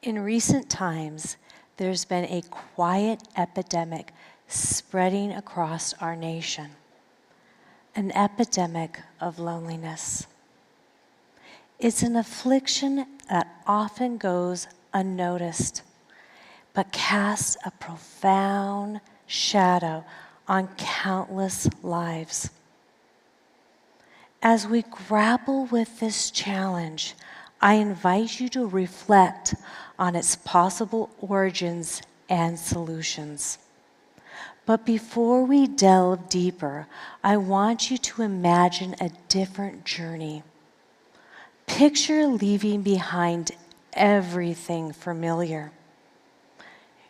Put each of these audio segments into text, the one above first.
In recent times, there's been a quiet epidemic spreading across our nation, an epidemic of loneliness. It's an affliction that often goes unnoticed, but casts a profound shadow on countless lives. As we grapple with this challenge, I invite you to reflect on its possible origins and solutions. But before we delve deeper, I want you to imagine a different journey. Picture leaving behind everything familiar: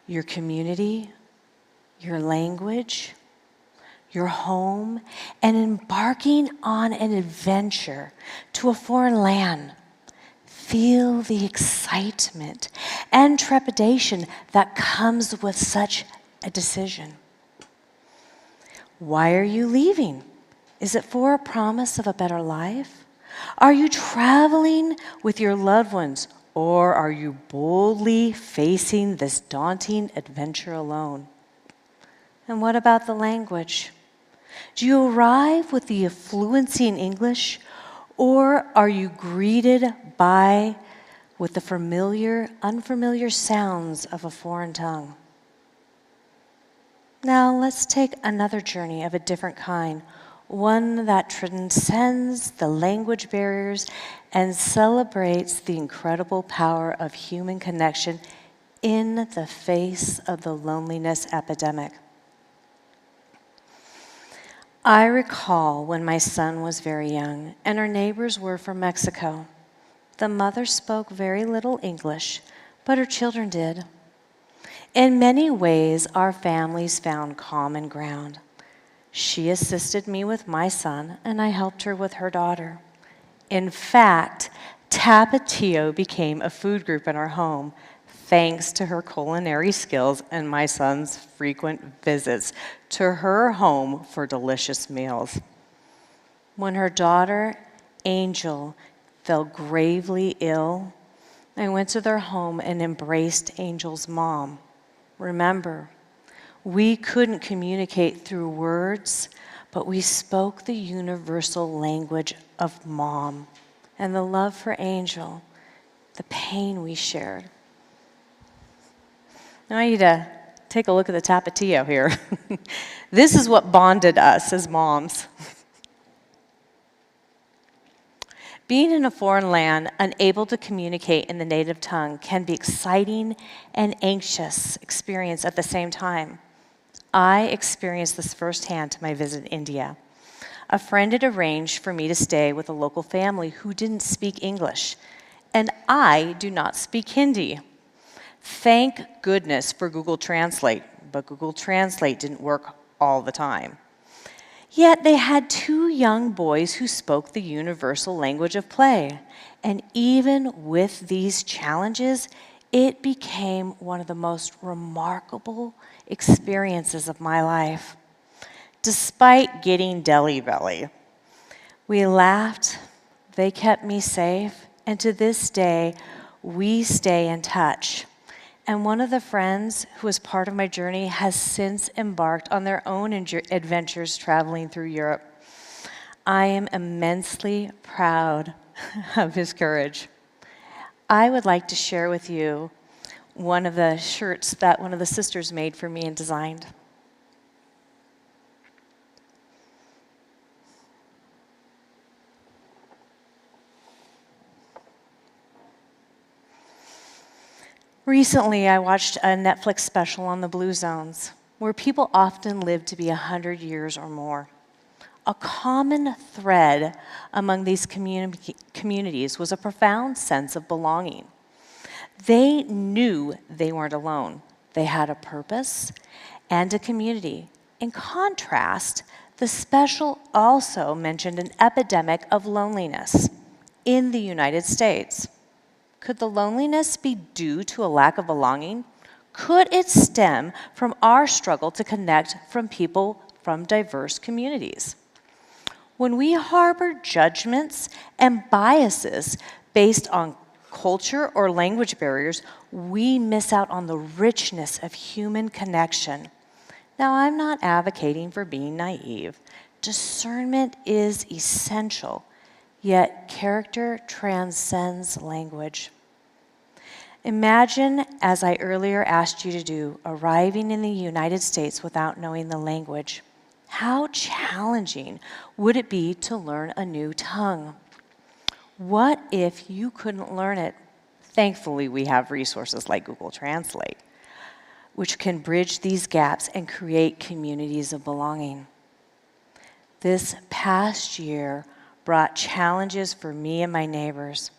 your community, your language, your home, and embarking on an adventure to a foreign land. Feel the excitement and trepidation that comes with such a decision. Why are you leaving? Is it for a promise of a better life? Are you traveling with your loved ones, or are you boldly facing this daunting adventure alone? And what about the language? Do you arrive with the fluency in English, or are you greeted with the familiar, unfamiliar sounds of a foreign tongue? Now let's take another journey of a different kind, one that transcends the language barriers and celebrates the incredible power of human connection in the face of the loneliness epidemic. I recall when my son was very young and our neighbors were from Mexico. The mother spoke very little English, but her children did. In many ways, our families found common ground. She assisted me with my son, and I helped her with her daughter. In fact, Tapatio became a food group in our home, thanks to her culinary skills and my son's frequent visits to her home for delicious meals. When her daughter, Angel, fell gravely ill, I went to their home and embraced Angel's mom. Remember, we couldn't communicate through words, but we spoke the universal language of mom and the love for Angel, the pain we shared. Now I need to take a look at the Tapatio here. This is what bonded us as moms. Being in a foreign land, unable to communicate in the native tongue, can be exciting and anxious experience at the same time. I experienced this firsthand to my visit in India. A friend had arranged for me to stay with a local family who didn't speak English, and I do not speak Hindi. Thank goodness for Google Translate, but Google Translate didn't work all the time. Yet they had two young boys who spoke the universal language of play. And even with these challenges, it became one of the most remarkable experiences of my life. Despite getting Delhi belly, we laughed, they kept me safe, and to this day, we stay in touch. And one of the friends who was part of my journey has since embarked on their own adventures traveling through Europe. I am immensely proud of his courage. I would like to share with you one of the shirts that one of the sisters made for me and designed. Recently, I watched a Netflix special on the Blue Zones, where people often live to be 100 years or more. A common thread among these communities was a profound sense of belonging. They knew they weren't alone. They had a purpose and a community. In contrast, the special also mentioned an epidemic of loneliness in the United States. Could the loneliness be due to a lack of belonging? Could it stem from our struggle to connect from people from diverse communities? When we harbor judgments and biases based on culture or language barriers, we miss out on the richness of human connection. Now, I'm not advocating for being naive. Discernment is essential, yet character transcends language. Imagine, as I earlier asked you to do, arriving in the United States without knowing the language. How challenging would it be to learn a new tongue? What if you couldn't learn it? Thankfully, we have resources like Google Translate, which can bridge these gaps and create communities of belonging. This past year brought challenges for me and my neighbors.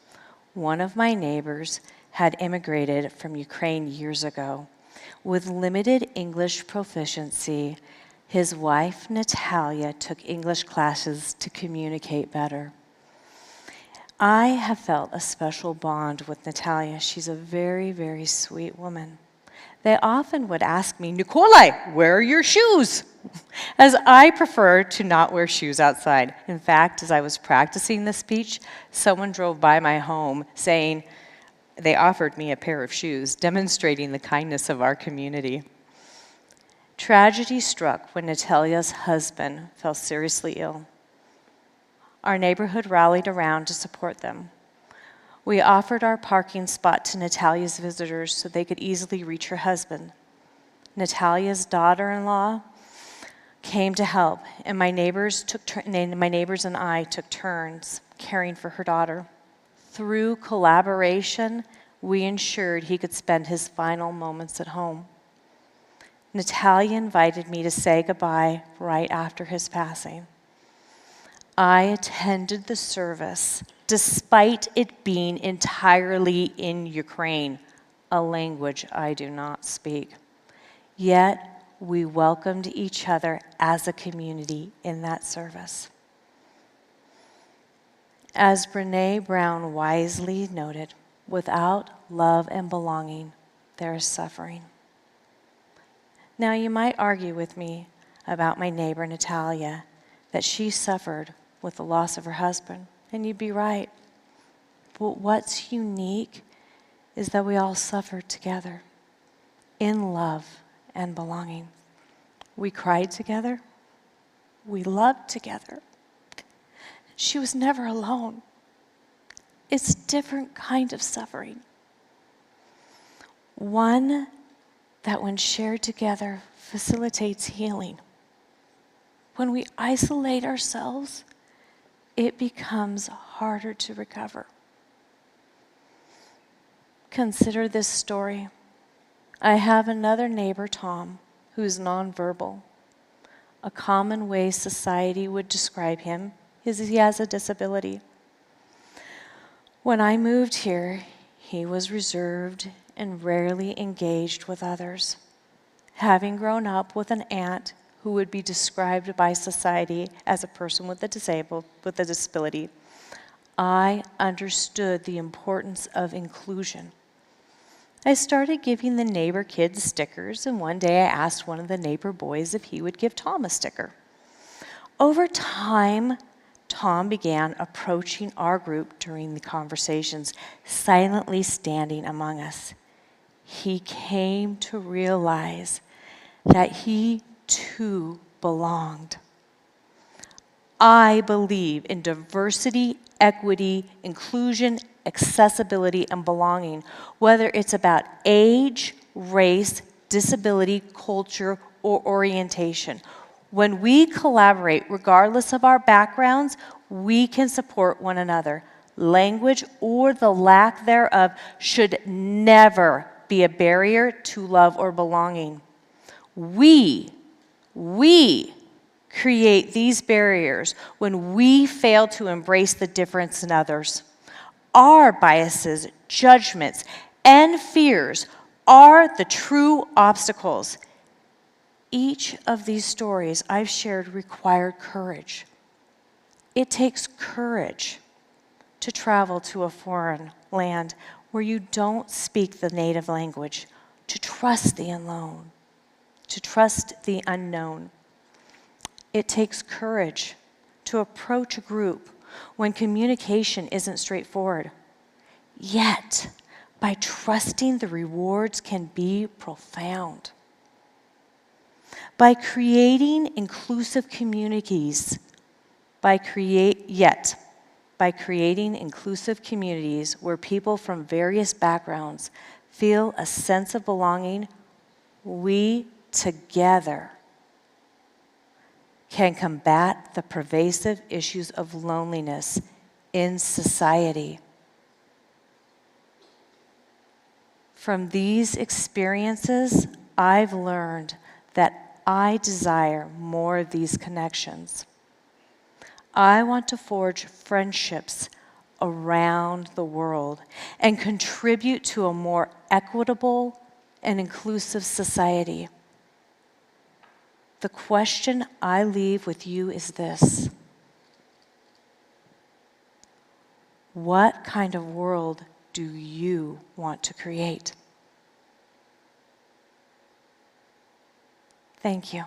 One of my neighbors had immigrated from Ukraine years ago. With limited English proficiency, his wife, Natalia, took English classes to communicate better. I have felt a special bond with Natalia. She's a very, very sweet woman. They often would ask me, Nikolai, where are your shoes? As I prefer to not wear shoes outside. In fact, as I was practicing this speech, someone drove by my home saying they offered me a pair of shoes, demonstrating the kindness of our community. Tragedy struck when Natalia's husband fell seriously ill. Our neighborhood rallied around to support them. We offered our parking spot to Natalia's visitors so they could easily reach her husband. Natalia's daughter-in-law came to help, and my neighbors and I took turns caring for her daughter. Through collaboration, we ensured he could spend his final moments at home. Natalia invited me to say goodbye right after his passing. I attended the service despite it being entirely in Ukraine, a language I do not speak. Yet, we welcomed each other as a community in that service. As Brené Brown wisely noted, without love and belonging, there is suffering. Now, you might argue with me about my neighbor Natalia, that she suffered with the loss of her husband, and you'd be right. But what's unique is that we all suffered together in love and belonging. We cried together. We loved together. She was never alone. It's a different kind of suffering. One that, when shared together, facilitates healing. When we isolate ourselves, it becomes harder to recover. Consider this story. I have another neighbor, Tom, who's nonverbal. A common way society would describe him is he has a disability. When I moved here, he was reserved and rarely engaged with others. Having grown up with an aunt who would be described by society as a person with a disability, I understood the importance of inclusion. I started giving the neighbor kids stickers, and one day I asked one of the neighbor boys if he would give Tom a sticker. Over time, Tom began approaching our group during the conversations, silently standing among us. He came to realize that he too belonged. I believe in diversity, equity, inclusion, accessibility, and belonging, whether it's about age, race, disability, culture, or orientation. When we collaborate, regardless of our backgrounds, we can support one another. Language, or the lack thereof, should never be a barrier to love or belonging. We create these barriers when we fail to embrace the difference in others. Our biases, judgments, and fears are the true obstacles. Each of these stories I've shared required courage. It takes courage to travel to a foreign land where you don't speak the native language, to trust the unknown, It takes courage to approach a group when communication isn't straightforward. Yet, by trusting, the rewards can be profound. By creating inclusive communities, by creating inclusive communities where people from various backgrounds feel a sense of belonging, we together can combat the pervasive issues of loneliness in society. From these experiences, I've learned that I desire more of these connections. I want to forge friendships around the world and contribute to a more equitable and inclusive society. The question I leave with you is this: what kind of world do you want to create? Thank you.